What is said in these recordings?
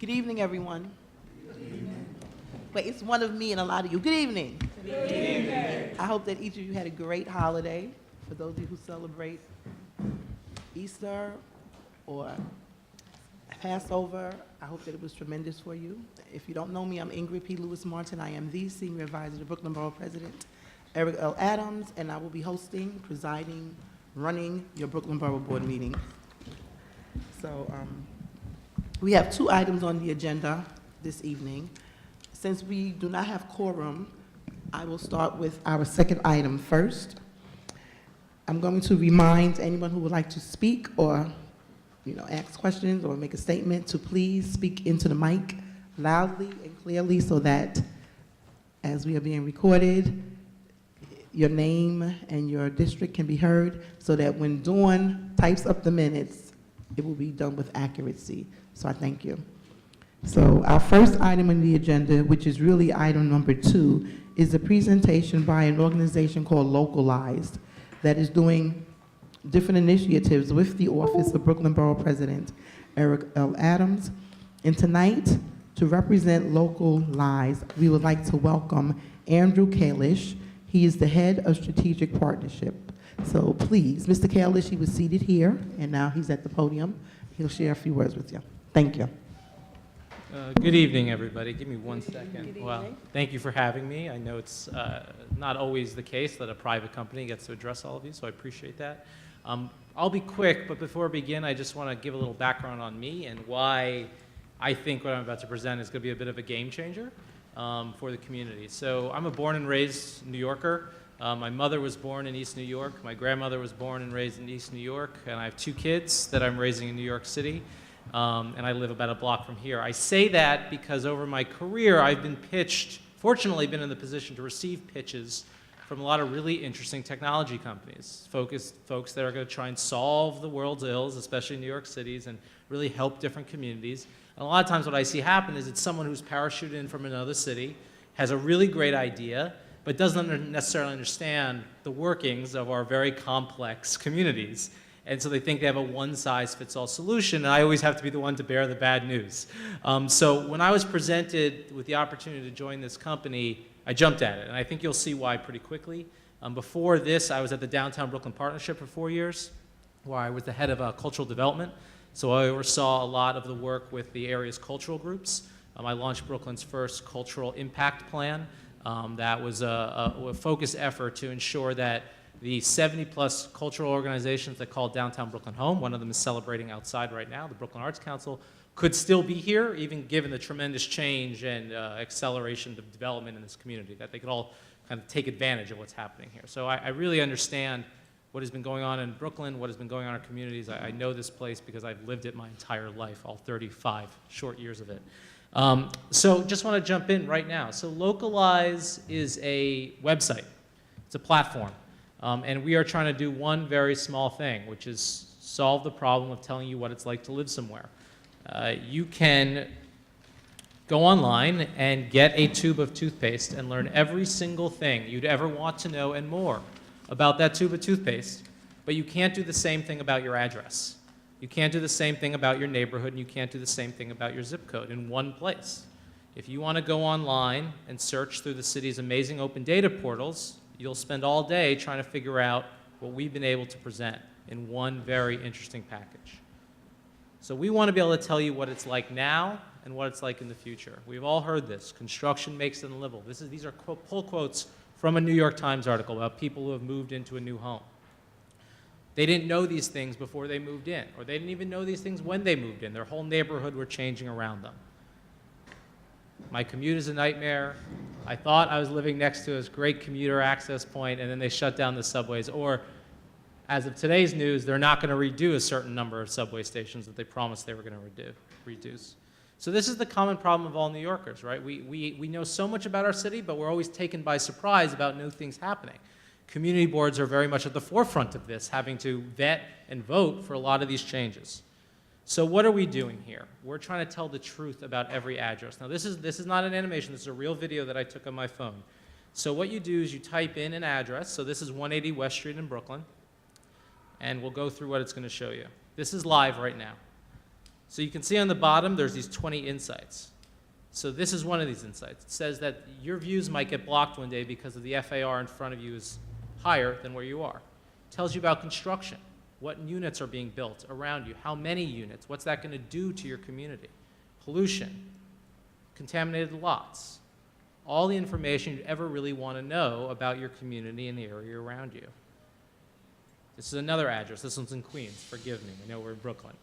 Good evening, everyone. Wait, it's one of me and a lot of you. Good evening. Good evening. I hope that each of you had a great holiday. For those of you who celebrate Easter or Passover, I hope that it was tremendous for you. If you don't know me, I'm Ingrid P. Lewis Martin. I am the Senior Advisor to Brooklyn Borough President Eric L. Adams, and I will be hosting, presiding, running your Brooklyn Borough Board meeting. So we have 2 items on the agenda this evening. Since we do not have quorum, I will start with our second item first. I'm going to remind anyone who would like to speak or ask questions or make a statement to please speak into the mic loudly and clearly so that as we are being recorded, your name and your district can be heard so that when Dawn types up the minutes, it will be done with accuracy. So I thank you. So our first item on the agenda, which is really item number 2, is a presentation by an organization called Localized that is doing different initiatives with the Office of Brooklyn Borough President Eric L. Adams. And tonight, to represent Localized, we would like to welcome Andrew Kalish. He is the head of Strategic Partnership. So please, Mr. Kalish, he was seated here, and now he's at the podium. He'll share a few words with you. Thank you. Good evening, everybody. Give me one second. Good Well, evening. thank you for having me. I know it's not always the case that a private company gets to address all of you, so I appreciate that. I'll be quick, but before I begin, I just want to give a little background on me and why I think what I'm about to present is going to be a bit of a game changer for the community. So I'm a born and raised New Yorker. My mother was born in East New York. My grandmother was born and raised in East New York, and I have 2 kids that I'm raising in New York City. And I live about a block from here. I say that because over my career, I've been fortunately been in the position to receive pitches from a lot of really interesting technology companies, folks that are going to try and solve the world's ills, especially in New York Cities, and really help different communities. And a lot of times what I see happen is it's someone who's parachuted in from another city, has a really great idea, but doesn't necessarily understand the workings of our very complex communities. And so they think they have a one-size-fits-all solution, and I always have to be the one to bear the bad news. So when I was presented with the opportunity to join this company, I jumped at it, and I think you'll see why pretty quickly. Before this, I was at the Downtown Brooklyn Partnership for 4 years, where I was the head of cultural development. So I oversaw a lot of the work with the area's cultural groups. I launched Brooklyn's first cultural impact plan. That was a focused effort to ensure that the 70-plus cultural organizations that call downtown Brooklyn home, one of them is celebrating outside right now, the Brooklyn Arts Council, could still be here, even given the tremendous change and acceleration of development in this community, that they could all kind of take advantage of what's happening here. So I really understand what has been going on in Brooklyn, what has been going on in our communities. I know this place because I've lived it my entire life, all 35 short years of it. So just want to jump in right now. So Localize is a website. It's a platform. And we are trying to do one very small thing, which is solve the problem of telling you what it's like to live somewhere. You can go online and get a tube of toothpaste and learn every single thing you'd ever want to know and more about that tube of toothpaste, but you can't do the same thing about your address. You can't do the same thing about your neighborhood, and you can't do the same thing about your zip code in one place. If you want to go online and search through the city's amazing open data portals, you'll spend all day trying to figure out what we've been able to present in one very interesting package. So we want to be able to tell you what it's like now and what it's like in the future. We've all heard this. Construction makes it unlivable. These are pull quotes from a New York Times article about people who have moved into a new home. They didn't know these things before they moved in, or they didn't even know these things when they moved in. Their whole neighborhood were changing around them. My commute is a nightmare. I thought I was living next to this great commuter access point, and then they shut down the subways. Or, as of today's news, they're not going to redo a certain number of subway stations that they promised they were going to reduce. So this is the common problem of all New Yorkers, right? We know so much about our city, but we're always taken by surprise about new things happening. Community boards are very much at the forefront of this, having to vet and vote for a lot of these changes. So what are we doing here? We're trying to tell the truth about every address. Now this is not an animation, this is a real video that I took on my phone. So what you do is you type in an address. So this is 180 West Street in Brooklyn. And we'll go through what it's going to show you. This is live right now. So you can see on the bottom, there's these 20 insights. So this is one of these insights. It says that your views might get blocked one day because of the FAR in front of you is higher than where you are. It tells you about construction. What units are being built around you? How many units? What's that going to do to your community? Pollution, contaminated lots, all the information you'd ever really want to know about your community and the area around you. This is another address. This one's in Queens. Forgive me. I know we're in Brooklyn.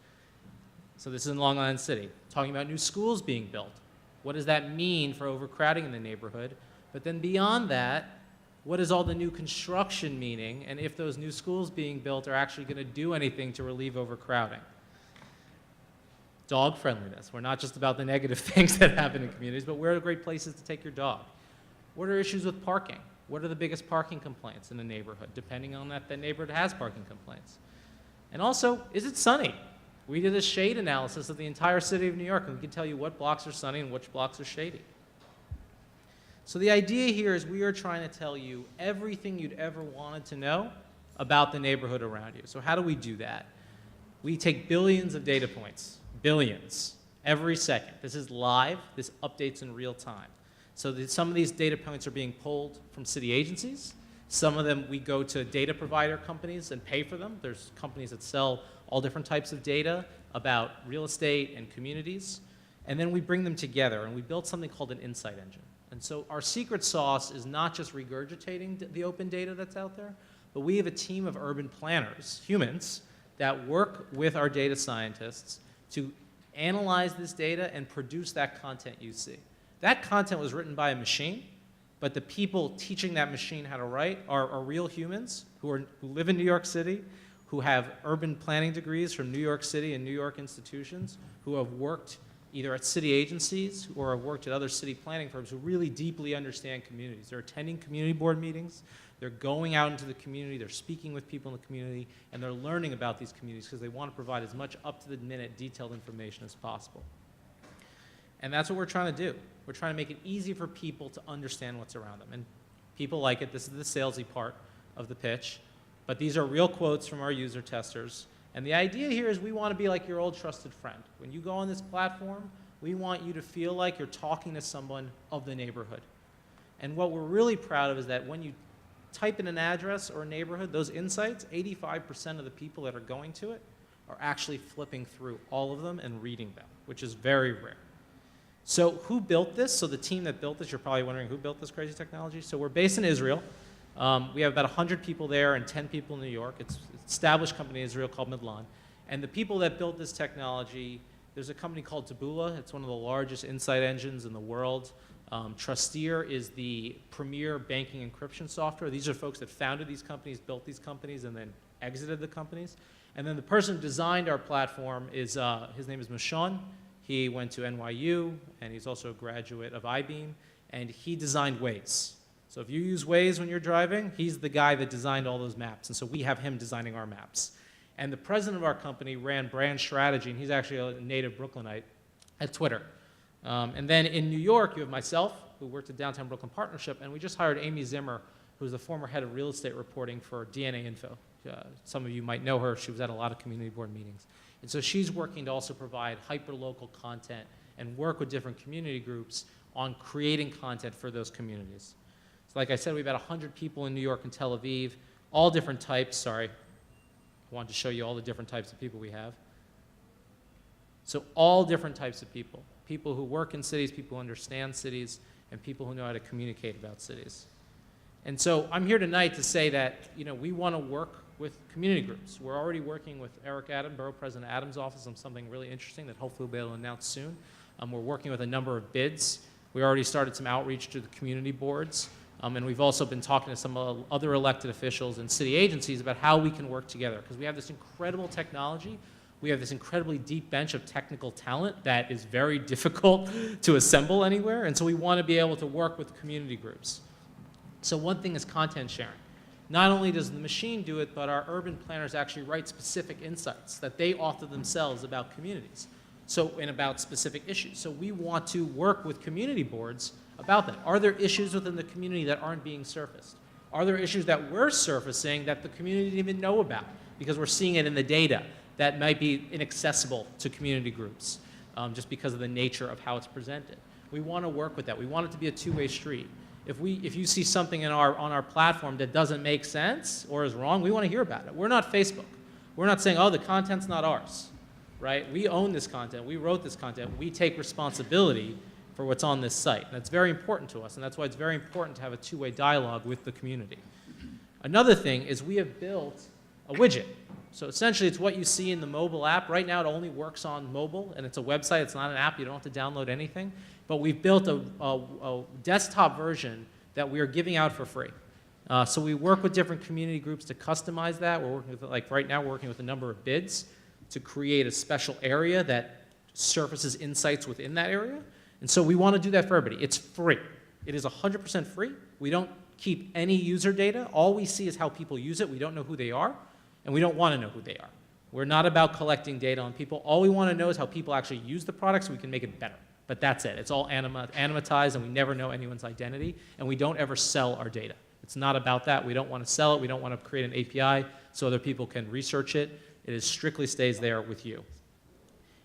So this is in Long Island City, talking about new schools being built. What does that mean for overcrowding in the neighborhood? But then beyond that, what is all the new construction meaning, and if those new schools being built are actually going to do anything to relieve overcrowding? Dog friendliness. We're not just about the negative things that happen in communities, but where are great places to take your dog? What are issues with parking? What are the biggest parking complaints in the neighborhood? Depending on that, the neighborhood has parking complaints. And also, is it sunny? We did a shade analysis of the entire city of New York, and we can tell you what blocks are sunny and which blocks are shady. So the idea here is we are trying to tell you everything you'd ever wanted to know about the neighborhood around you. So how do we do that? We take billions of data points, billions, every second. This is live. This updates in real time. So some of these data points are being pulled from city agencies. Some of them we go to data provider companies and pay for them. There's companies that sell all different types of data about real estate and communities. And then we bring them together, and we built something called an insight engine. And so our secret sauce is not just regurgitating the open data that's out there, but we have a team of urban planners, humans, that work with our data scientists to analyze this data and produce that content you see. That content was written by a machine, but the people teaching that machine how to write are real humans who live in New York City, who have urban planning degrees from New York City and New York institutions, who have worked either at city agencies or have worked at other city planning firms who really deeply understand communities. They're attending community board meetings, they're going out into the community, they're speaking with people in the community, and they're learning about these communities because they want to provide as much up-to-the-minute detailed information as possible. And that's what we're trying to do. We're trying to make it easy for people to understand what's around them. And people like it. This is the salesy part of the pitch. But these are real quotes from our user testers. And the idea here is we want to be like your old trusted friend. When you go on this platform, we want you to feel like you're talking to someone of the neighborhood. And what we're really proud of is that when you type in an address or a neighborhood, those insights, 85% of the people that are going to it are actually flipping through all of them and reading them, which is very rare. So who built this? So the team that built this, you're probably wondering who built this crazy technology. So we're based in Israel. We have about 100 people there and 10 people in New York. It's an established company in Israel called Midlan. And the people that built this technology, there's a company called Taboola. It's one of the largest insight engines in the world. Trusteer is the premier banking encryption software. These are folks that founded these companies, built these companies, and then exited the companies. And then the person who designed our platform is, his name is Mishon. He went to NYU, and he's also a graduate of IBeam, and he designed Waze. So if you use Waze when you're driving, he's the guy that designed all those maps, and so we have him designing our maps. And the president of our company ran brand strategy, and he's actually a native Brooklynite at Twitter. And then in New York, you have myself, who worked at Downtown Brooklyn Partnership, and we just hired Amy Zimmer, who's the former head of real estate reporting for DNA Info. Some of you might know her. She was at a lot of community board meetings. And so she's working to also provide hyper-local content and work with different community groups on creating content for those communities. So like I said, we have about 100 people in New York and Tel Aviv, all different types. Sorry, I wanted to show you all the different types of people we have. So all different types of people. People who work in cities, people who understand cities, and people who know how to communicate about cities. And so I'm here tonight to say that, we want to work with community groups. We're already working with Eric Adams, Borough President Adams' office, on something really interesting that hopefully we'll be able to announce soon. We're working with a number of bids. We already started some outreach to the community boards, and we've also been talking to some other elected officials and city agencies about how we can work together, because we have this incredible technology. We have this incredibly deep bench of technical talent that is very difficult to assemble anywhere, and so we want to be able to work with community groups. So one thing is content sharing. Not only does the machine do it, but our urban planners actually write specific insights that they author themselves about communities, and about specific issues. So we want to work with community boards about that. Are there issues within the community that aren't being surfaced? Are there issues that we're surfacing that the community didn't even know about because we're seeing it in the data, that might be inaccessible to community groups just because of the nature of how it's presented. We want to work with that. We want it to be a two-way street. If you see something on our platform that doesn't make sense or is wrong, we want to hear about it. We're not Facebook. We're not saying, oh, the content's not ours, right? We own this content. We wrote this content. We take responsibility for what's on this site. And that's very important to us, and that's why it's very important to have a two-way dialogue with the community. Another thing is we have built a widget. So essentially, it's what you see in the mobile app. Right now, it only works on mobile, and it's a website. It's not an app. You don't have to download anything. But we've built a desktop version that we are giving out for free. So we work with different community groups to customize that. We're working with, like right now, we're working with a number of bids to create a special area that surfaces insights within that area. And so we want to do that for everybody. It's free. It is 100% free. We don't keep any user data. All we see is how people use it. We don't know who they are, and we don't want to know who they are. We're not about collecting data on people. All we want to know is how people actually use the product so we can make it better. But that's it. It's all anonymized, and we never know anyone's identity, and we don't ever sell our data. It's not about that. We don't want to sell it. We don't want to create an API so other people can research it. It is strictly stays there with you.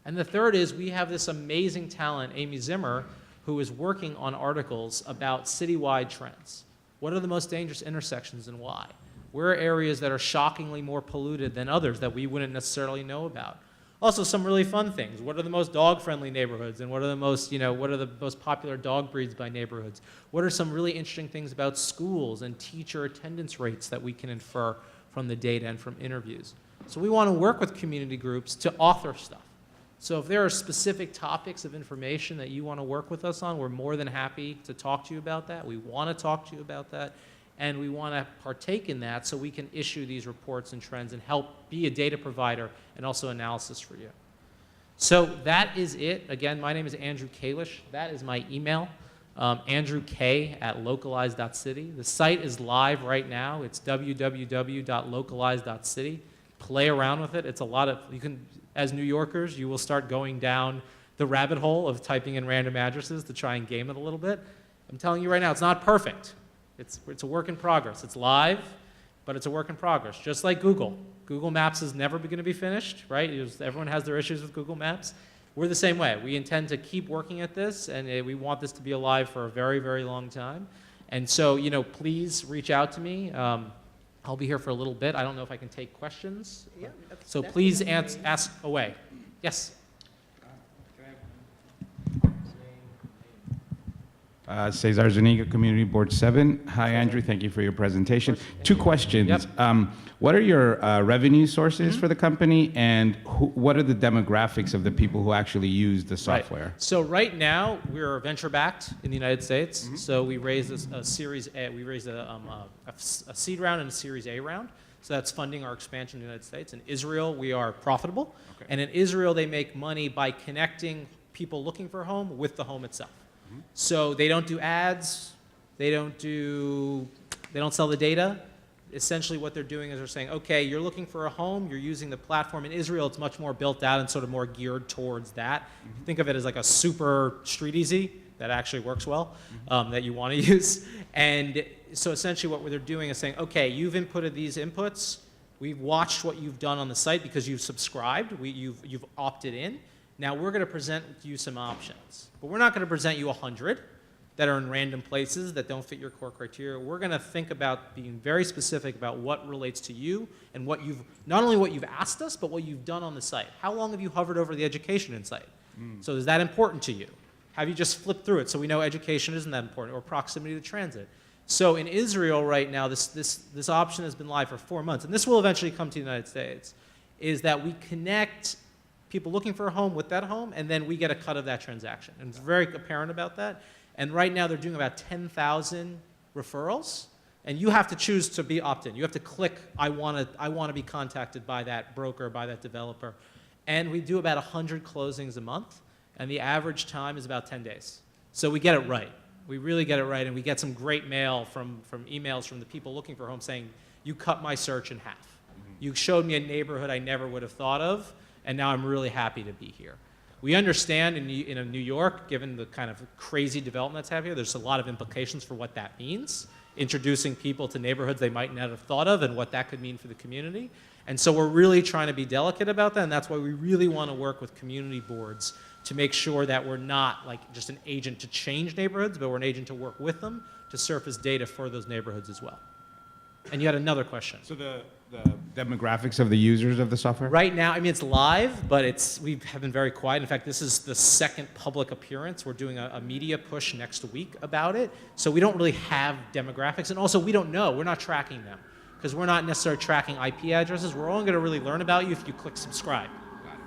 And the third is we have this amazing talent, Amy Zimmer, who is working on articles about citywide trends. What are the most dangerous intersections and why? Where are areas that are shockingly more polluted than others that we wouldn't necessarily know about? Also, some really fun things. What are the most dog-friendly neighborhoods, and what are the most, what are the most popular dog breeds by neighborhoods? What are some really interesting things about schools and teacher attendance rates that we can infer from the data and from interviews? So we want to work with community groups to author stuff. So if there are specific topics of information that you want to work with us on, we're more than happy to talk to you about that. We want to talk to you about that, and we want to partake in that so we can issue these reports and trends and help be a data provider and also analysis for you. So that is it. Again, my name is Andrew Kalish. That is my email, andrewk@localize.city. The site is live right now. It's www.localize.city. Play around with it. It's a lot of, you can, as New Yorkers, you will start going down the rabbit hole of typing in random addresses to try and game it a little bit. I'm telling you right now, it's not perfect. It's a work in progress. It's live, but it's a work in progress. Just like Google. Google Maps is never going to be finished, right? Everyone has their issues with Google Maps. We're the same way. We intend to keep working at this, and we want this to be alive for a very, very long time. And so, please reach out to me. I'll be here for a little bit. I don't know if I can take questions. Yeah, So please ask away. Yes? Cesar Zuniga, Community Board 7. Hi, Andrew. Thank you for your presentation. Two questions. Yep. What are your revenue sources for the company, and what are the demographics of the people who actually use the software? Right. So right now, we're venture-backed in the United States. So we raised a Series A. We raised a seed round and a Series A round. So that's funding our expansion in the United States. In Israel, we are profitable. Okay. And in Israel, they make money by connecting people looking for a home with the home itself. So they don't do ads, they don't sell the data. Essentially what they're doing is they're saying, okay, you're looking for a home, you're using the platform. In Israel, it's much more built out and sort of more geared towards that. Think of it as like a super street easy that actually works well, that you want to use. And so essentially what they're doing is saying, okay, you've inputted these inputs, we've watched what you've done on the site because you've subscribed, you've opted in. Now we're going to present you some options, but we're not going to present you 100 that are in random places that don't fit your core criteria. We're going to think about being very specific about what relates to you and what not only what you've asked us, but what you've done on the site. How long have you hovered over the education insight? So is that important to you? Have you just flipped through it so we know education isn't that important, or proximity to transit? So in Israel right now, this option has been live for 4 months, and this will eventually come to the United States, is that we connect people looking for a home with that home, and then we get a cut of that transaction. And it's very apparent about that. And right now they're doing about 10,000 referrals, and you have to choose to be opt-in. You have to click, I want to be contacted by that broker, by that developer. And we do about 100 closings a month, and the average time is about 10 days. So we get it right. We really get it right, and we get some great mail from emails from the people looking for homes saying, you cut my search in half. You showed me a neighborhood I never would have thought of, and now I'm really happy to be here. We understand in New York, given the kind of crazy development that's happening here, there's a lot of implications for what that means, introducing people to neighborhoods they might not have thought of and what that could mean for the community. And so we're really trying to be delicate about that, and that's why we really want to work with community boards to make sure that we're not like just an agent to change neighborhoods, but we're an agent to work with them to surface data for those neighborhoods as well. And you had another question. So the demographics of the users of the software? Right now, I mean, it's live, but we have been very quiet. In fact, this is the second public appearance. We're doing a media push next week about it. So we don't really have demographics. And also, we don't know. We're not tracking them because we're not necessarily tracking IP addresses. We're only going to really learn about you if you click subscribe.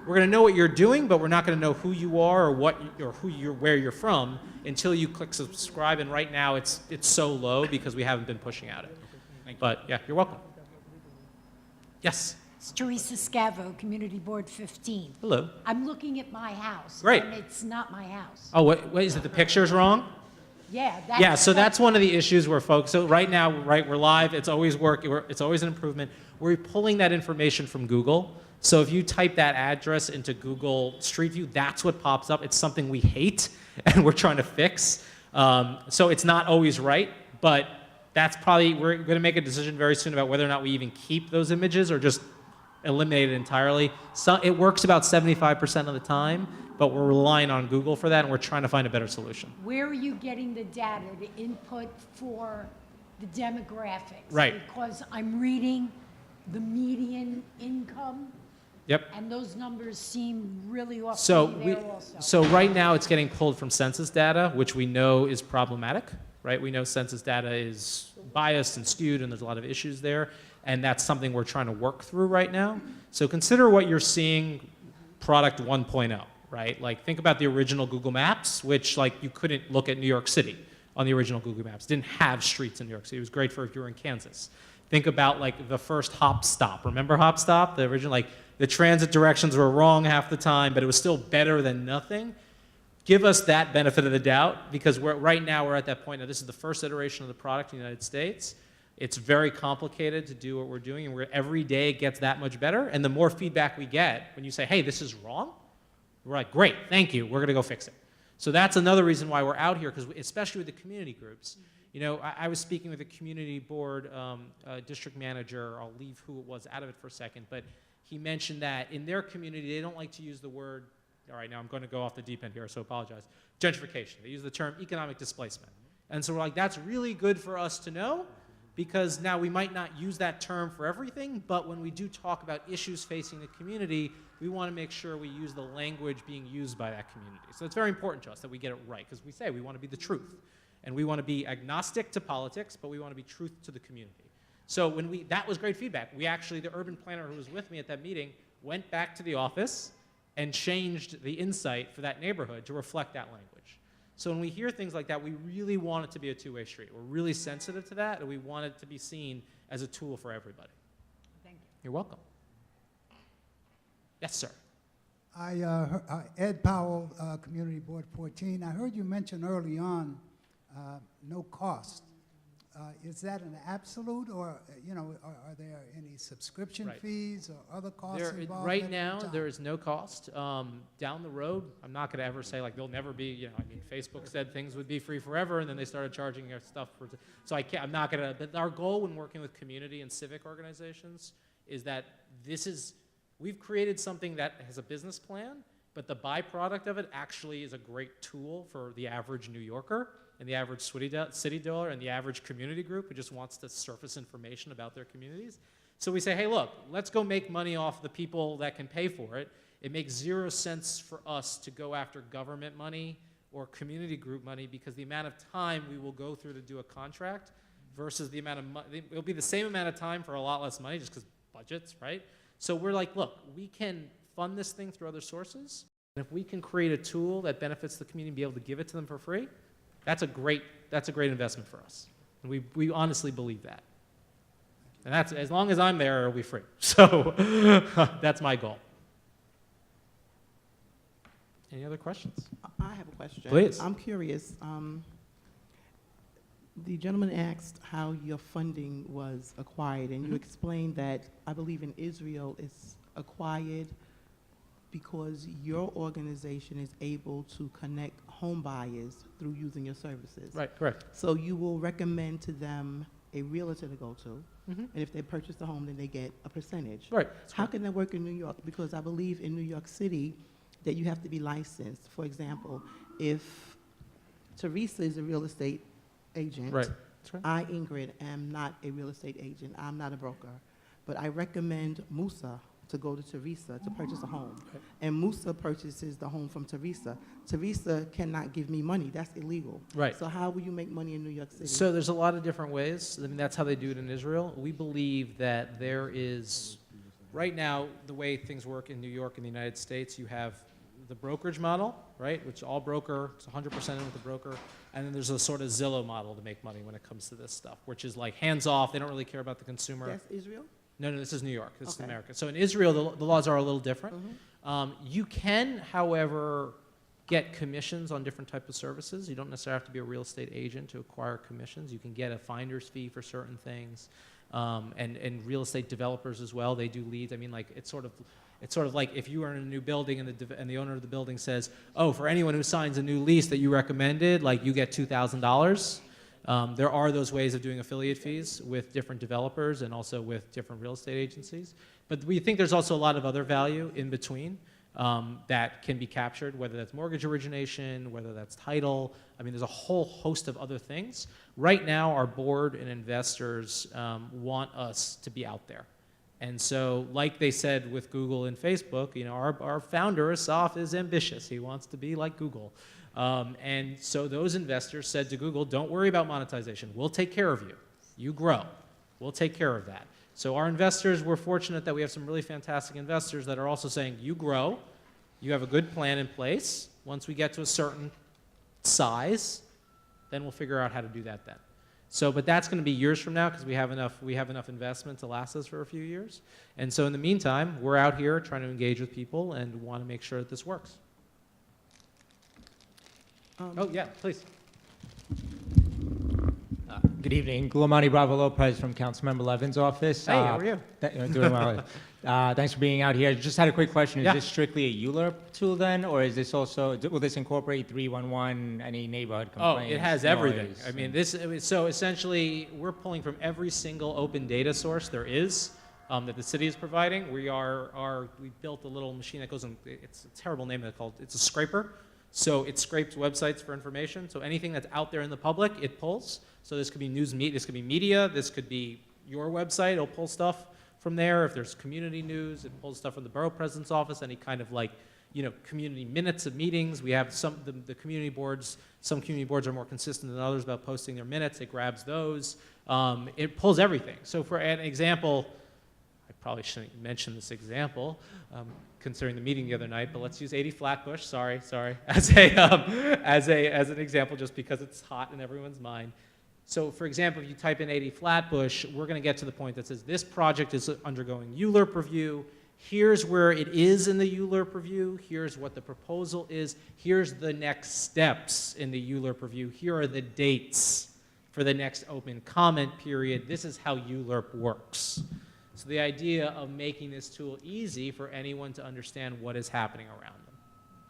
We're going to know what you're doing, but we're not going to know who you are or where you're from until you click subscribe. And right now, it's so low because we haven't been pushing at it. But yeah, you're welcome. Yes. It's Teresa Scavo, Community Board 15. Hello. I'm looking at my house. Great. And it's not my house. Oh, wait, is it the picture's wrong? Yeah. Yeah, so that's one of the issues we're focused. So right now, we're live. It's always it's always an improvement. We're pulling that information from Google. So if you type that address into Google Street View, that's what pops up. It's something we hate and we're trying to fix. So it's not always right, but that's probably, we're going to make a decision very soon about whether or not we even keep those images or just eliminate it entirely. So it works about 75% of the time, but we're relying on Google for that, and we're trying to find a better solution. Where are you getting the data, the input for the demographics? Right. Because I'm reading the median income, Yep. and those numbers seem really off So there also. so right now it's getting pulled from census data, which we know is problematic, right? We know census data is biased and skewed, and there's a lot of issues there, and that's something we're trying to work through right now. So consider what you're seeing product 1.0, right? Like think about the original Google Maps, which like you couldn't look at New York City on the original Google Maps. It didn't have streets in New York City. It was great for if you were in Kansas. Think about like the first Hop Stop. Remember Hop Stop? The original, like the transit directions were wrong half the time, but it was still better than nothing. Give us that benefit of the doubt because right now we're at that point. Now this is the first iteration of the product in the United States. It's very complicated to do what we're doing, and every day it gets that much better. And the more feedback we get, when you say, hey, this is wrong, we're like, great, thank you, we're going to go fix it. So that's another reason why we're out here, because especially with the community groups. You know, I was speaking with a community board district manager. I'll leave who it was out of it for a second, but he mentioned that in their community, they don't like to use the word, all right, now I'm going to go off the deep end here, so apologize, gentrification. They use the term economic displacement. And so we're like, that's really good for us to know, because now we might not use that term for everything, but when we do talk about issues facing the community, we want to make sure we use the language being used by that community. So it's very important to us that we get it right, because we say we want to be the truth. And we want to be agnostic to politics, but we want to be truth to the community. So that was great feedback. We actually, the urban planner who was with me at that meeting, went back to the office and changed the insight for that neighborhood to reflect that language. So when we hear things like that, we really want it to be a two-way street. We're really sensitive to that, and we want it to be seen as a tool for everybody. Thank you. You're welcome. Yes, sir. Ed Powell, Community Board 14. I heard you mention early on no cost. Is that an absolute, or are there any subscription fees or other costs involved? Right now, there is no cost. Down the road, I'm not going to ever say like there'll never be. I mean, Facebook said things would be free forever, and then they started charging our stuff for. So I'm not going to. But our goal when working with community and civic organizations is that we've created something that has a business plan, but the byproduct of it actually is a great tool for the average New Yorker and the average city dweller and the average community group who just wants to surface information about their communities. So we say, hey, look, let's go make money off the people that can pay for it. It makes zero sense for us to go after government money or community group money because the amount of time we will go through to do a contract versus the amount of money, it'll be the same amount of time for a lot less money just because budgets, right? So we're like, look, we can fund this thing through other sources, and if we can create a tool that benefits the community and be able to give it to them for free, that's a great investment for us. And we honestly believe that. And that's, as long as I'm there, it'll be free. So that's my goal. Any other questions? I have a question. Please. I'm curious. The gentleman asked how your funding was acquired, and you explained that I believe in Israel it's acquired because your organization is able to connect home buyers through using your services. Right, correct. So you will recommend to them a realtor to go to, And if they purchase the home, then they get a percentage. Right. How can that work in New York? Because I believe in New York City that you have to be licensed. For example, if Teresa is a real estate agent. Right. That's right. I, Ingrid, am not a real estate agent. I'm not a broker. But I recommend Musa to go to Teresa to purchase a home. Okay. And Musa purchases the home from Teresa. Teresa cannot give me money. That's illegal. Right. So how will you make money in New York City? So there's a lot of different ways. I mean, that's how they do it in Israel. We believe that there is, right now, the way things work in New York and the United States, you have the brokerage model, right, which all broker, it's 100% in with the broker, and then there's a sort of Zillow model to make money when it comes to this stuff, which is like hands-off. They don't really care about the consumer. That's Israel? No, this is New York. This is Okay. America. So in Israel, the laws are a little different. You can, however, get commissions on different types of services. You don't necessarily have to be a real estate agent to acquire commissions. You can get a finder's fee for certain things. And real estate developers as well, they do leads. I mean, like, it's sort of like if you are in a new building and the owner of the building says, oh, for anyone who signs a new lease that you recommended, like, you get $2,000. There are those ways of doing affiliate fees with different developers and also with different real estate agencies. But we think there's also a lot of other value in between that can be captured, whether that's mortgage origination, whether that's title. I mean, there's a whole host of other things. Right now, our board and investors want us to be out there. And so, like they said with Google and Facebook, you know, our founder, Asaf, is ambitious. He wants to be like Google. And so those investors said to Google, don't worry about monetization. We'll take care of you. You grow. We'll take care of that. So our investors, we're fortunate that we have some really fantastic investors that are also saying, you grow. You have a good plan in place. Once we get to a certain size, then we'll figure out how to do that then. So, but that's going to be years from now because we have enough investment to last us for a few years. And so in the meantime, we're out here trying to engage with people and want to make sure that this works. Oh, yeah, please. Good evening. Glomani Bravo Lopez from Councilmember Levin's office. Hey, how are you? Doing well. Thanks for being out here. Just had a quick question. Is Yeah. this strictly a ULURP tool then, or is this also, will this incorporate 311, any neighborhood Oh, complaints? it has everything. noise, I mean, so essentially, we're pulling from every single open data source there is that the city is providing. We built a little machine that goes in, it's a terrible name, it's a scraper. So it scrapes websites for information. So anything that's out there in the public, it pulls. So this could be this could be media, this could be your website, it'll pull stuff from there. If there's community news, it pulls stuff from the borough president's office, any kind of like, you know, community minutes of meetings. We have the community boards, some community boards are more consistent than others about posting their minutes, it grabs those. It pulls everything. So for an example, I probably shouldn't mention this example, considering the meeting the other night, but let's use 80 Flatbush, sorry, as an example, just because it's hot in everyone's mind. So for example, if you type in 80 Flatbush, we're gonna get to the point that says this project is undergoing ULURP review, here's where it is in the ULURP review, here's what the proposal is, here's the next steps in the ULURP review, here are the dates for the next open comment period, this is how ULURP works. So the idea of making this tool easy for anyone to understand what is happening around them.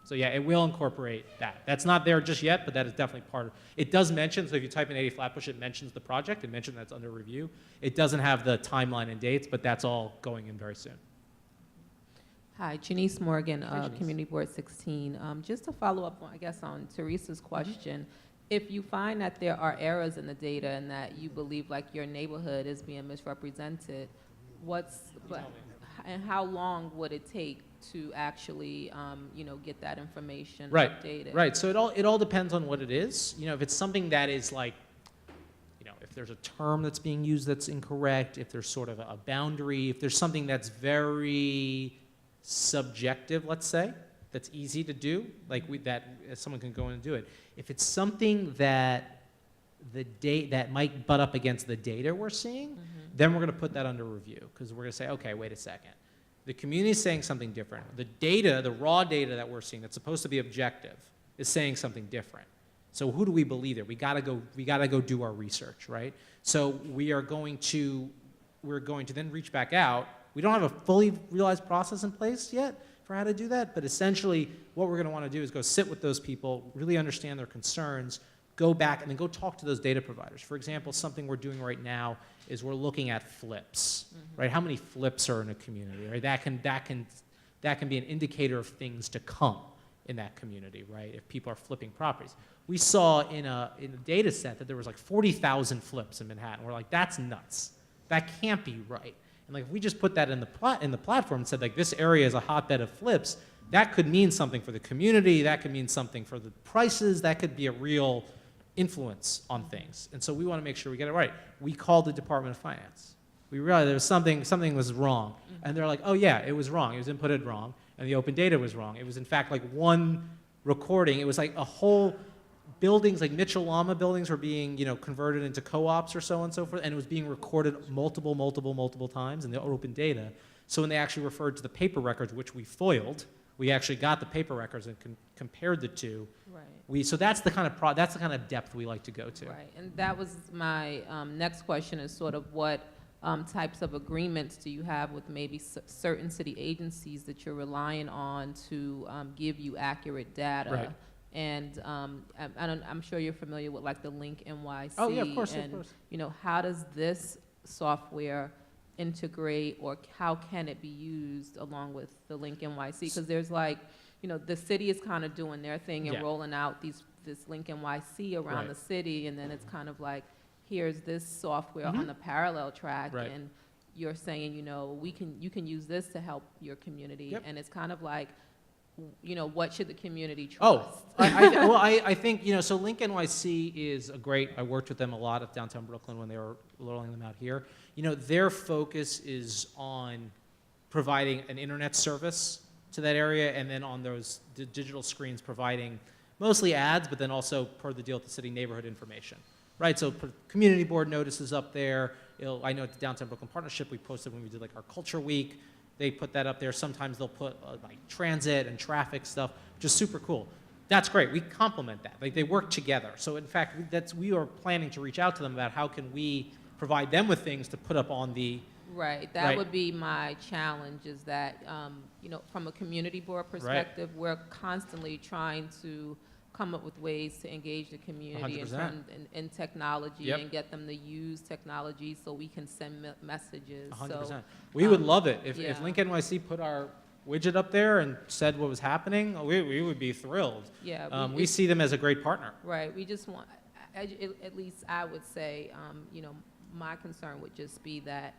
So yeah, it will incorporate that. That's not there just yet, but that is definitely part of it. It does mention, so if you type in 80 Flatbush, it mentions the project, it mentions that's under review. It doesn't have the timeline and dates, but that's all going in very soon. Hi, Janice Morgan, Hi, Janice. Community Board 16. Just to follow up, I guess, on Teresa's question, if you find that there are errors in the data and that you believe like your neighborhood is being misrepresented, and how long would it take to actually, get that information updated? Right. So it all depends on what it is. You know, if it's something that is like, you know, if there's a term that's being used that's incorrect, if there's sort of a boundary, if there's something that's very subjective, let's say, that's easy to do, like someone can go in and do it. If it's something that that might butt up against the data we're seeing, then we're going to put that under review because we're going to say, okay, wait a second. The community is saying something different. The data, the raw data that we're seeing that's supposed to be objective is saying something different. So who do we believe there? We got to go do our research, right? So we're going to then reach back out. We don't have a fully realized process in place yet for how to do that, but essentially what we're going to want to do is go sit with those people, really understand their concerns, go back and then go talk to those data providers. For example, something we're doing right now is we're looking at flips, right? How many flips are in a community, right? That can be an indicator of things to come in that community, right? If people are flipping properties. We saw in a data set that there was like 40,000 flips in Manhattan. We're like, that's nuts. That can't be right. And like if we just put that in the platform and said like this area is a hotbed of flips, that could mean something for the community, that could mean something for the prices, that could be a real influence on things. And so we want to make sure we get it right. We called the Department of Finance. We realized there was something was wrong. And they're like, oh yeah, it was wrong. It was inputted wrong. And the open data was wrong. It was in fact like one recording. It was like a whole buildings, like Mitchell-Lama buildings were being, converted into co-ops or so on and so forth. And it was being recorded multiple times in the open data. So when they actually referred to the paper records, which we foiled, we actually got the paper records and compared the two. Right. So that's the kind of depth we like to go to. Right, and that was my next question is sort of what types of agreements do you have with maybe certain city agencies that you're relying on to give you accurate data? Right. And I'm sure you're familiar with like the Link NYC. Oh yeah, of course, and, of course. How does this software integrate, or how can it be used along with the Link NYC? Because there's like, the city is kind of doing their thing and Yeah. rolling out this Link NYC around Right. the city, and then it's kind of like, here's this software on the parallel track, Right. and you're saying, you can use this to help your community, Yep. and it's kind of like, what should the community trust? Oh, I think, so Link NYC is a great, I worked with them a lot at downtown Brooklyn when they were rolling them out here. Their focus is on providing an internet service to that area, and then on those digital screens providing mostly ads, but then also per the deal with the city, neighborhood information, right? So community board notices up there. I know at the Downtown Brooklyn Partnership, we posted when we did like our Culture Week. They put that up there. Sometimes they'll put like transit and traffic stuff, which is super cool. That's great. We complement that. Like they work together. So in fact, we are planning to reach out to them about how can we provide them with things to put up on the. Right, that would be my challenge, is that, from a community board perspective, we're constantly trying to come up with ways to engage the community 100%. in technology Yep. and get them to use technology so we can send messages. 100%. So, We would love it. If yeah. Link NYC put our widget up there and said what was happening, we would be thrilled. yeah, We see them as a great partner. right, we just want, at least I would say, my concern would just be that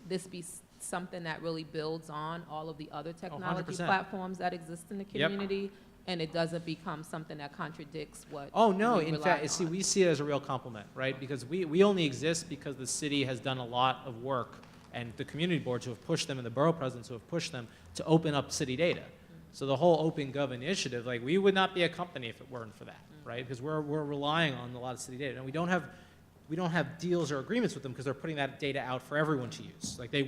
this be something that really builds on all of the other technology 100%. platforms that exist in the Yep. community, and it doesn't become something that contradicts what Oh, no, we in rely fact, see, on. we see it as a real compliment, right? Because we only exist because the city has done a lot of work, and the community boards who have pushed them and the borough presidents who have pushed them to open up city data. So the whole Open Gov initiative, like we would not be a company if it weren't for that, right? Because we're relying on a lot of city data, and we don't have deals or agreements with them because they're putting that data out for everyone to use. Like they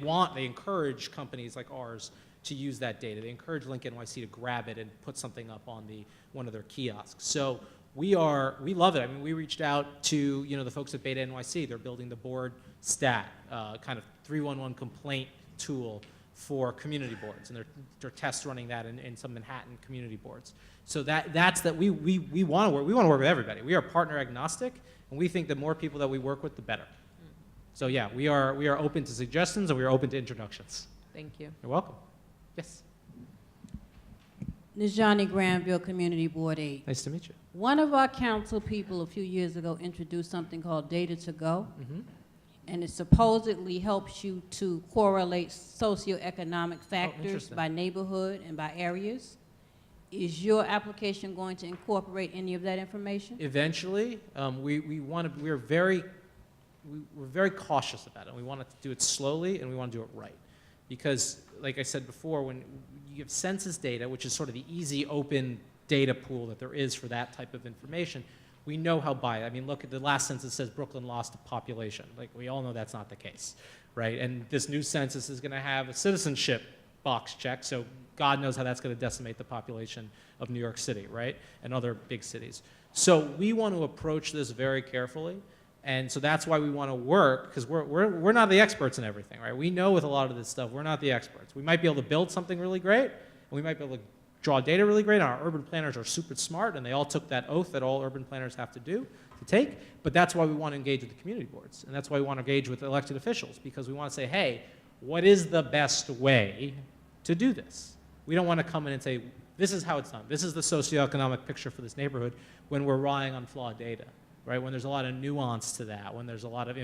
encourage companies like ours to use that data. They encourage Link NYC to grab it and put something up on one of their kiosks. So we love it. I mean, we reached out to the folks at Beta NYC. They're building the board stat kind of 311 complaint tool for community boards, and they're test running that in some Manhattan community boards. So we want to work. We want to work with everybody. We are partner agnostic, and we think the more people that we work with, the better. So yeah, we are open to suggestions, and we are open to introductions. Thank you. You're welcome. Yes. Najani Granville, Community Board 8. Nice to meet you. One of our council people a few years ago introduced something called Data to Go, and it supposedly helps you to correlate socioeconomic factors interesting. by neighborhood and by areas. Is your application going to incorporate any of that information? Eventually, we're very cautious about it. We want to do it slowly, and we want to do it right. Because, like I said before, when you have census data, which is sort of the easy, open data pool that there is for that type of information, we know how biased. I mean, look at the last census says Brooklyn lost a population. Like, we all know that's not the case, right? And this new census is going to have a citizenship box check, so God knows how that's going to decimate the population of New York City, right? And other big cities. So we want to approach this very carefully. And so that's why we want to work, because we're not the experts in everything, right? We know with a lot of this stuff, we're not the experts. We might be able to build something really great, and we might be able to draw data really great, and our urban planners are super smart, and they all took that oath that all urban planners have to take, but that's why we want to engage with the community boards, and that's why we want to engage with elected officials, because we want to say, hey, what is the best way to do this? We don't want to come in and say, this is how it's done. This is the socioeconomic picture for this neighborhood when we're relying on flawed data, right? When there's a lot of nuance to that, when there's a lot of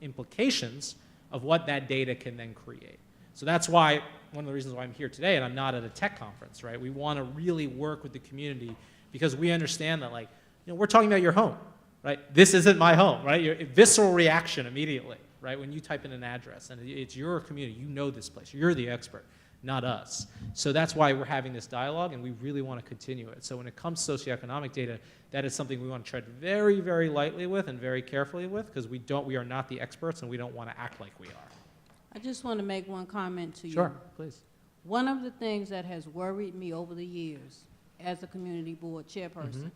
implications of what that data can then create. So that's why, one of the reasons why I'm here today and I'm not at a tech conference, right? We want to really work with the community because we understand that, like, you know, we're talking about your home, right? This isn't my home, right? Your visceral reaction immediately, right? When you type in an address and it's your community, you know this place, you're the expert, not us. So that's why we're having this dialogue, and we really want to continue it. So when it comes to socioeconomic data, that is something we want to tread very, very lightly with and very carefully with, because we are not the experts and we don't want to act like we are. I just want to make one comment to you. Sure, please. One of the things that has worried me over the years as a community board chairperson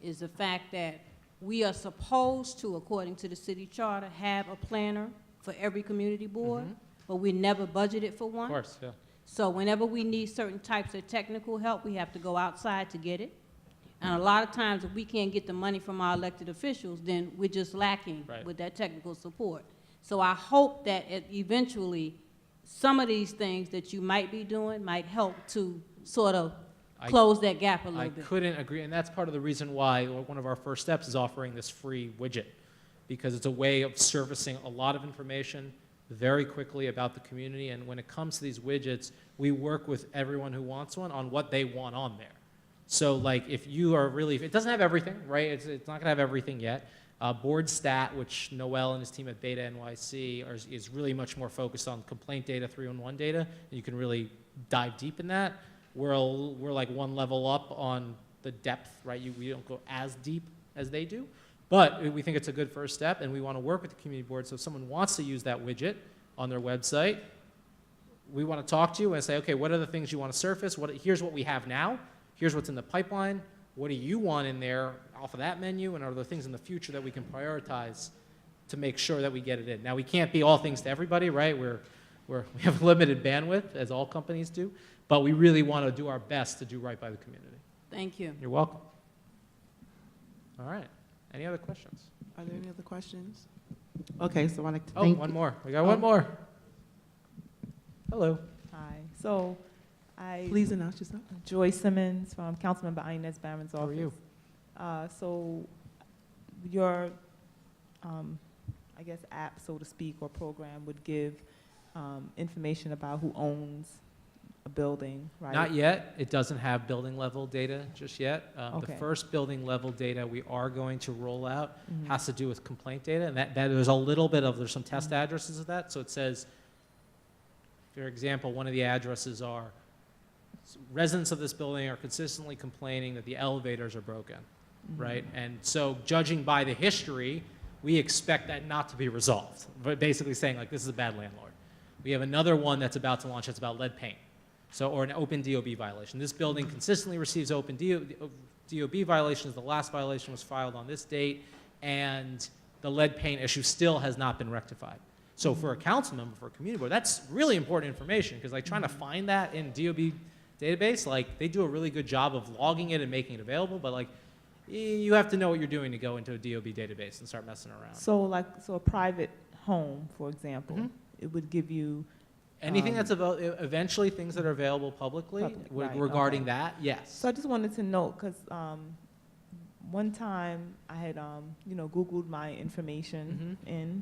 is the fact that we are supposed to, according to the city charter, have a planner for every community board, but we never budgeted for one. Of course, yeah. So whenever we need certain types of technical help, we have to go outside to get it. And a lot of times, if we can't get the money from our elected officials, then we're just lacking with that technical support. So I hope that eventually some of these things that you might be doing might help to sort of close that gap a little bit. I couldn't agree, and that's part of the reason why one of our first steps is offering this free widget, because it's a way of servicing a lot of information very quickly about the community, and when it comes to these widgets, we work with everyone who wants one on what they want on there. So like if you are really, it doesn't have everything, right? It's not gonna have everything yet. Board Stat, which Noel and his team at Beta NYC is really much more focused on complaint data, 311 data, and you can really dive deep in that. We're like one level up on the depth, right? We don't go as deep as they do, but we think it's a good first step, and we want to work with the community board. So if someone wants to use that widget on their website, we want to talk to you and say, okay, what are the things you want to surface? Here's what we have now. Here's what's in the pipeline. What do you want in there off of that menu, and are there things in the future that we can prioritize to make sure that we get it in? Now, we can't be all things to everybody, right? We have limited bandwidth, as all companies do, but we really want to do our best to do right by the community. Thank you. You're welcome. All right. Any other questions? Are there any other questions? Okay, so I'd like to Oh, thank one more. We got one more. Hello. Hi. So I, Please announce yourself. Joy Simmons from Councilmember Inez Barron's office. How are you? So your, I guess, app, so to speak, or program would give information about who owns a building, right? Not yet. It doesn't have building level data just yet. The Okay. first building level data we are going to roll out has to do with complaint data, and that there's a little bit of, there's some test addresses of that. So it says, for example, one of the addresses are, residents of this building are consistently complaining that the elevators are broken, right? And so judging by the history, we expect that not to be resolved, but basically saying like, this is a bad landlord. We have another one that's about to launch that's about lead paint. So, or an open DOB violation. This building consistently receives open DOB violations. The last violation was filed on this date, and the lead paint issue still has not been rectified. So for a council member, for a community board, that's really important information, because like trying to find that in DOB database, like they do a really good job of logging it and making it available, but like you have to know what you're doing to go into a DOB database and start messing around. So a private home, for example, it would give you Anything that's about, eventually things that are available publicly right, regarding okay. that, yes. So I just wanted to note, because one time I had, Googled my information in,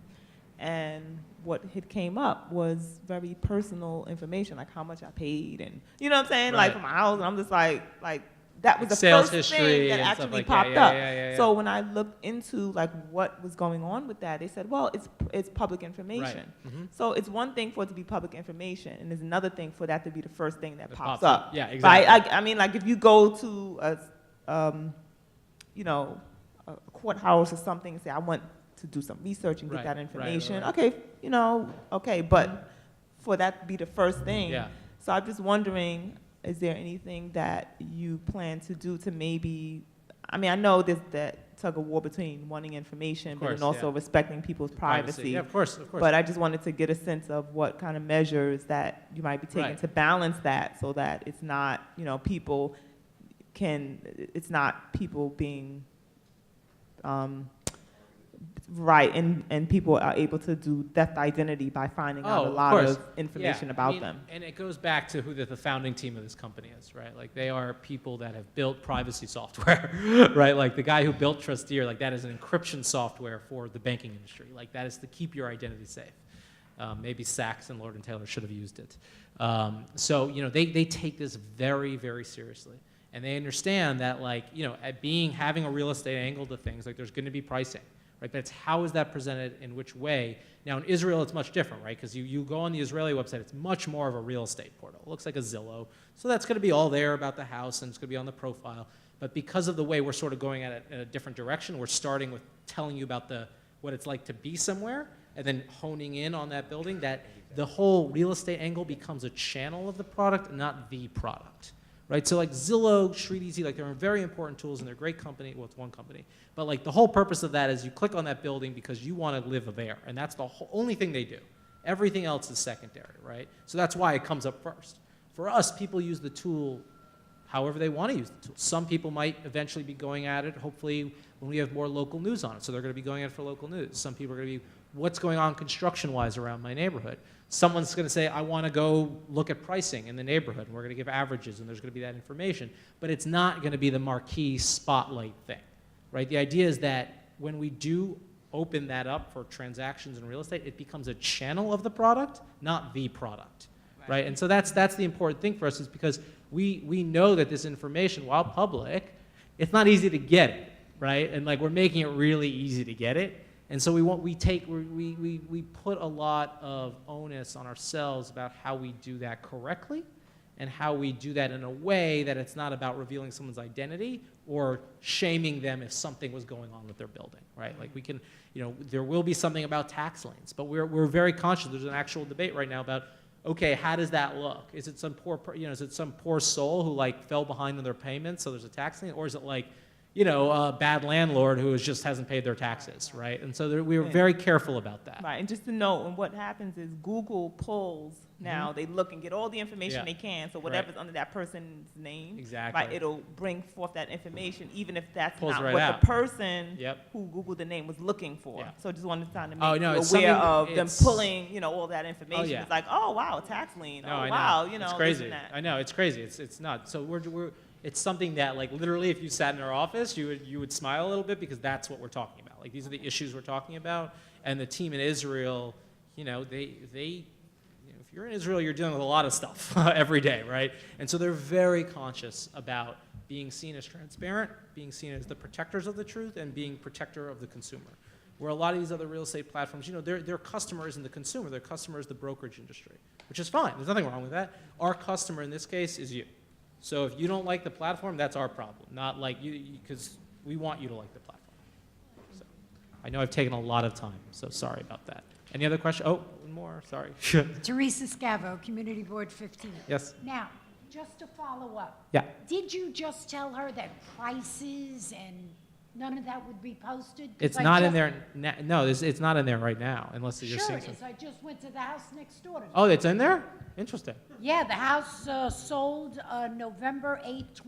and what had came up was very personal information, like how much I paid, and you know what I'm saying, Right. like for my house, and I'm just like that was the Sales first history thing that and stuff actually like that. popped Yeah, up. yeah. So when I looked into like what was going on with that, they said, well, it's public information. Right. So it's one thing for it to be public information, and there's another thing for that to be the first thing that That pops pops up. up. Yeah, exactly. Right? I mean, like if you go to a courthouse or something and say, I want to do some research and get Right, that right, information. right. Okay, okay, but for that to be the first thing. Yeah. So I'm just wondering, is there anything that you plan to do to maybe, I mean, I know there's that tug of war between wanting information, but course, then also yeah. respecting people's privacy. Yeah, of course, of course. But I just wanted to get a sense of what kind of measures that you might be taking Right. to balance that, so that it's not, it's not people being, right, and people are able to do theft identity by finding out a lot of information about them. And it goes back to who the founding team of this company is, right? Like, they are people that have built privacy software, right? Like, the guy who built Trusteer, like, that is an encryption software for the banking industry. Like, that is to keep your identity safe. Maybe Sachs and Lord & Taylor should have used it. So, they take this very, very seriously. And they understand that, like, having a real estate angle to things, like, there's going to be pricing. Right, but it's how is that presented, in which way. Now, in Israel, it's much different, right? Because you go on the Israeli website, it's much more of a real estate portal. It looks like a Zillow. So that's going to be all there about the house, and it's going to be on the profile. But because of the way we're sort of going at it in a different direction, we're starting with telling you about what it's like to be somewhere, and then honing in on that building, that the whole real estate angle becomes a channel of the product, not the product. Right, so like Zillow, StreetEasy, like they're very important tools and they're a great company. Well, it's one company, but like the whole purpose of that is you click on that building because you want to live there, and that's the only thing they do. Everything else is secondary, right? So that's why it comes up first. For us, people use the tool however they want to use the tool. Some people might eventually be going at it, hopefully, when we have more local news on it. So they're going to be going at it for local news. Some people are going to be, what's going on construction-wise around my neighborhood? Someone's going to say, I want to go look at pricing in the neighborhood, and we're going to give averages, and there's going to be that information. But it's not going to be the marquee spotlight thing, right? The idea is that when we do open that up for transactions in real estate, it becomes a channel of the product, not the product, right? And so that's the important thing for us, is because we know that this information, while public, it's not easy to get it, right? And like, we're making it really easy to get it. And so we put a lot of onus on ourselves about how we do that correctly, and how we do that in a way that it's not about revealing someone's identity or shaming them if something was going on with their building, right? Like, we can, there will be something about tax liens, but we're very conscious. There's an actual debate right now about, okay, how does that look? Is it some poor soul who like fell behind on their payments, so there's a tax lien, or is it like, a bad landlord who just hasn't paid their taxes, right? And so we were very careful about that. Right, and just to note, and what happens is Google pulls now, they look and get all the information they can, so whatever's under that person's name, exactly, right, it'll bring forth that information, even if that's Pulls not right what out. the person Yep. who Googled the name was looking for. Yeah. So just wanted to make Oh, you no, it's aware something- of them it's- pulling, all that information. yeah. It's like, oh wow, tax lien. No, Oh I know. wow, It's this crazy. and that. I know, it's crazy. It's not. So it's something that, like, literally, if you sat in our office, you would smile a little bit, because that's what we're talking about. Like, these are the issues we're talking about. And the team in Israel, if you're in Israel, you're dealing with a lot of stuff every day, right? And so they're very conscious about being seen as transparent, being seen as the protectors of the truth, and being protector of the consumer. Where a lot of these other real estate platforms, their customer isn't the consumer, their customer is the brokerage industry, which is fine. There's nothing wrong with that. Our customer in this case is you. So if you don't like the platform, that's our problem, not like you, because we want you to like the platform. So I know I've taken a lot of time, so sorry about that. Any other question? Oh, one more, sorry. Teresa Scavo, Community Board 15. Yes. Now, just to follow up. Yeah. Did you just tell her that prices and none of that would be posted? 'Cause It's I not in just- there, no, it's not in there right now, unless you're Sure seeing it something. is. I just went to the house next door to me. Oh, it's in there? Interesting. Yeah, the house sold November 8,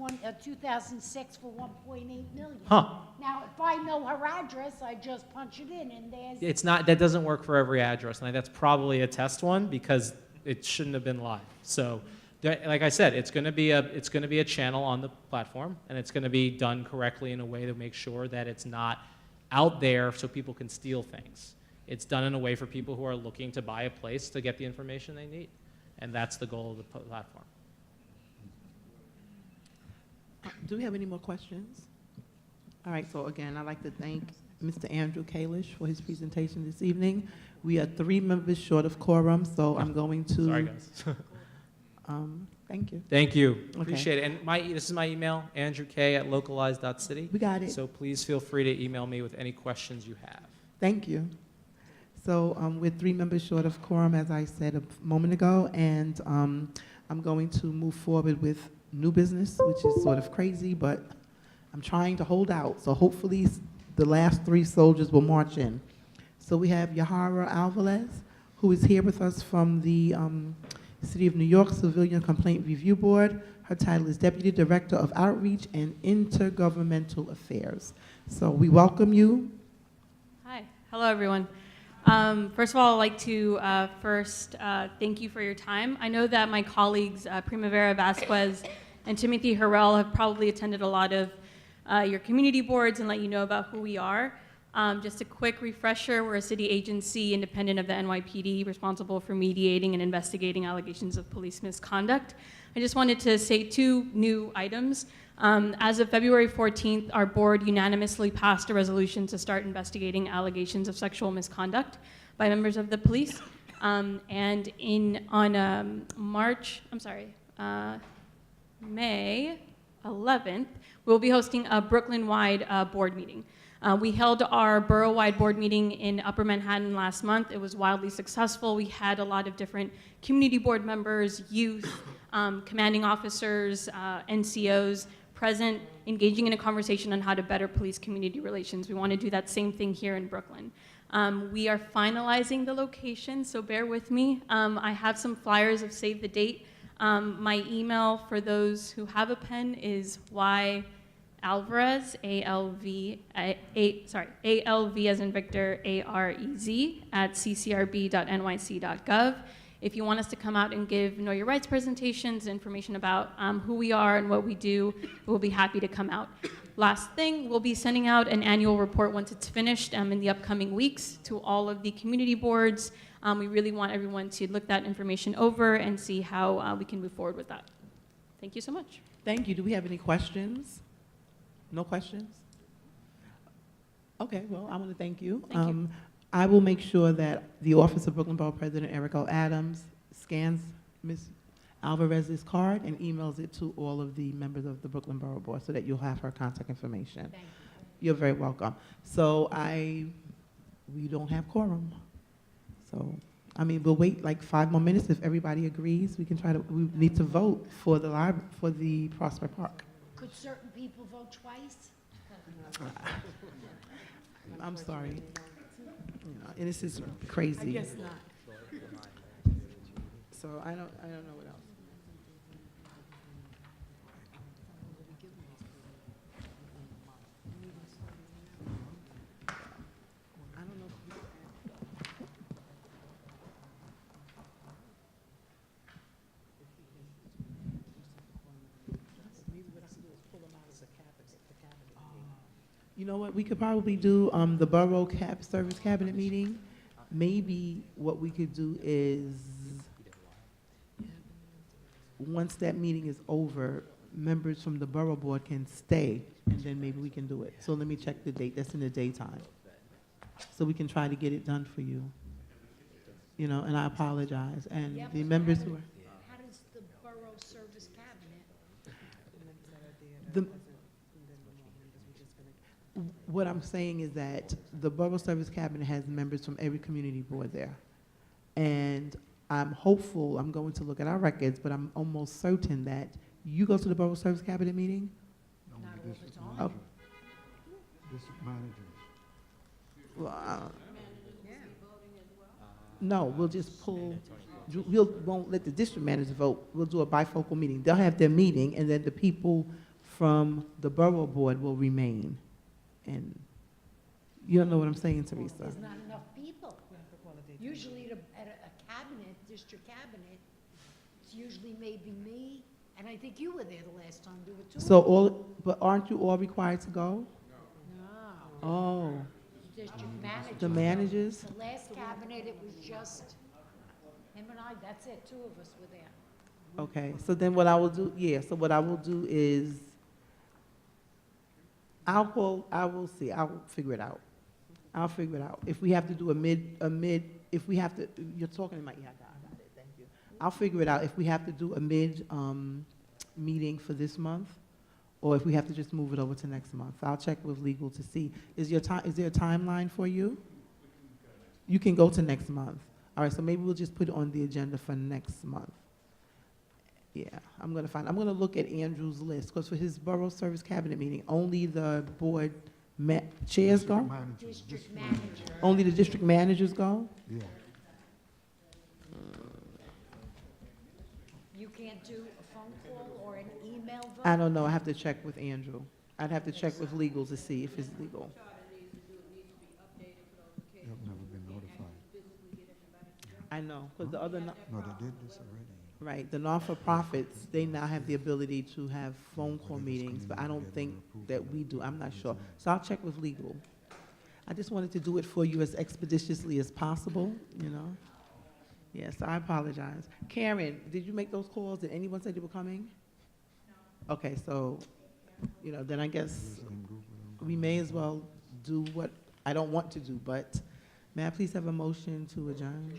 2006 for $1.8 million. Huh. Now, if I know her address, I just punch it in and there's, That doesn't work for every address, and that's probably a test one, because it shouldn't have been live. So, like I said, it's going to be a channel on the platform, and it's going to be done correctly in a way to make sure that it's not out there so people can steal things. It's done in a way for people who are looking to buy a place to get the information they need, and that's the goal of the platform. Do we have any more questions? All right, so again, I'd like to thank Mr. Andrew Kalish for his presentation this evening. We are 3 members short of quorum, so I'm going to... Sorry, guys. Thank you. Thank you. Okay. Appreciate it. And this is my email, andrewk@localize.city. We got it. So please feel free to email me with any questions you have. Thank you. So we're 3 members short of quorum, as I said a moment ago, and I'm going to move forward with new business, which is sort of crazy, but I'm trying to hold out, so hopefully the last 3 soldiers will march in. So we have Yahara Alvarez, who is here with us from the City of New York Civilian Complaint Review Board. Her title is Deputy Director of Outreach and Intergovernmental Affairs. So we welcome you. Hi. Hello, everyone. First of all, I'd like to thank you for your time. I know that my colleagues, Primavera Vasquez and Timothy Harrell, have probably attended a lot of your community boards and let you know about who we are. Just a quick refresher, we're a city agency independent of the NYPD, responsible for mediating and investigating allegations of police misconduct. I just wanted to say 2 new items. As of February 14th, our board unanimously passed a resolution to start investigating allegations of sexual misconduct by members of the police. And on May 11th, we'll be hosting a Brooklyn-wide board meeting. We held our borough-wide board meeting in Upper Manhattan last month. It was wildly successful. We had a lot of different community board members, youth, commanding officers, NCOs present, engaging in a conversation on how to better police community relations. We want to do that same thing here in Brooklyn. We are finalizing the location, so bear with me. I have some flyers of save the date. My email for those who have a pen is Alvarez, A-L-V as in Victor, A-R-E-Z, at ccrb.nyc.gov. If you want us to come out and give Know Your Rights presentations, information about who we are and what we do, we'll be happy to come out. Last thing, we'll be sending out an annual report once it's finished in the upcoming weeks to all of the community boards. We really want everyone to look that information over and see how we can move forward with that. Thank you so much. Thank you. Do we have any questions? No questions? Okay, well, I want to thank you. Thank you. I will make sure that the Office of Brooklyn Borough President Eric L. Adams scans Ms. Alvarez's card and emails it to all of the members of the Brooklyn Borough Board so that you'll have her contact information. Thank you. You're very welcome. So we don't have quorum. So, I mean, we'll wait like 5 more minutes. If everybody agrees, we need to vote for the Prosper Park. Could certain people vote twice? I'm sorry. And this is crazy. I guess not. So I don't know what else. I don't know. You know what, we could probably do the Borough Service Cabinet meeting. Maybe what we could do is, once that meeting is over, members from the Borough Board can stay, and then maybe we can do it. So let me check the date, that's in the daytime. So we can try to get it done for you. You know, and I apologize. And Yeah, the but members how who are. How does the Borough Service Cabinet? What I'm saying is that the Borough Service Cabinet has members from every community board there. And I'm hopeful, I'm going to look at our records, but I'm almost certain that you go to the Borough Service Cabinet meeting? Not all the time. Oh, District managers. well, no, we'll just pull, won't let the district managers vote. We'll do a bifocal meeting. They'll have their meeting, and then the people from the Borough Board will remain. And you don't know what I'm saying, Teresa? There's not enough people. Usually at a cabinet, district cabinet, it's usually maybe me, and I think you were there the last time, there were 2. So but aren't you all required to go? No, Oh, district manager. the managers? The last cabinet, it was just him and I, that's it, 2 of us were there. Okay, so then what I will do, so what I will do is, I will see, I'll figure it out. I'll figure it out. If we have to do if we have to, you're talking in my ear, I got it, thank you. I'll figure it out if we have to do a meeting for this month, or if we have to just move it over to next month. I'll check with legal to see. Is there a timeline for you? You can go to next month. All right, so maybe we'll just put it on the agenda for next month. Yeah, I'm gonna look at Andrew's list, because for his Borough Service Cabinet meeting, only the board chairs go? District manager. Only the district managers go? Yeah. You can't do a phone call or an email vote? I don't know, I have to check with Andrew. I'd have to check with legal to see if it's legal. They've never been notified. I know, because the other, No, they did this already. right, the not-for-profits, they now have the ability to have phone call meetings, but I don't think that we do, I'm not sure. So I'll check with legal. I just wanted to do it for you as expeditiously as possible, you know? Yes, I apologize. Karen, did you make those calls? Did anyone say they were coming? No. Okay, so, you know, then I guess we may as well do what I don't want to do, but may I please have a motion to adjourn?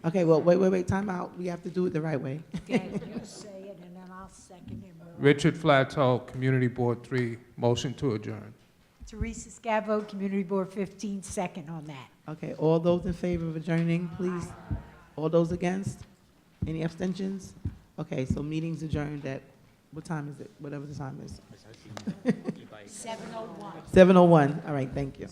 Okay, well, wait, time out. We have to do it the right way. Okay, you say it, and then I'll second it. Richard Flatow, Community Board 3, motion to adjourn. Teresa Scavo, Community Board 15, second on that. Okay, all those in favor of adjourning, please? All those against? Any abstentions? Okay, so meeting's adjourned at, what time is it? Whatever the time is. 7:01. 7:01, all right, thank you.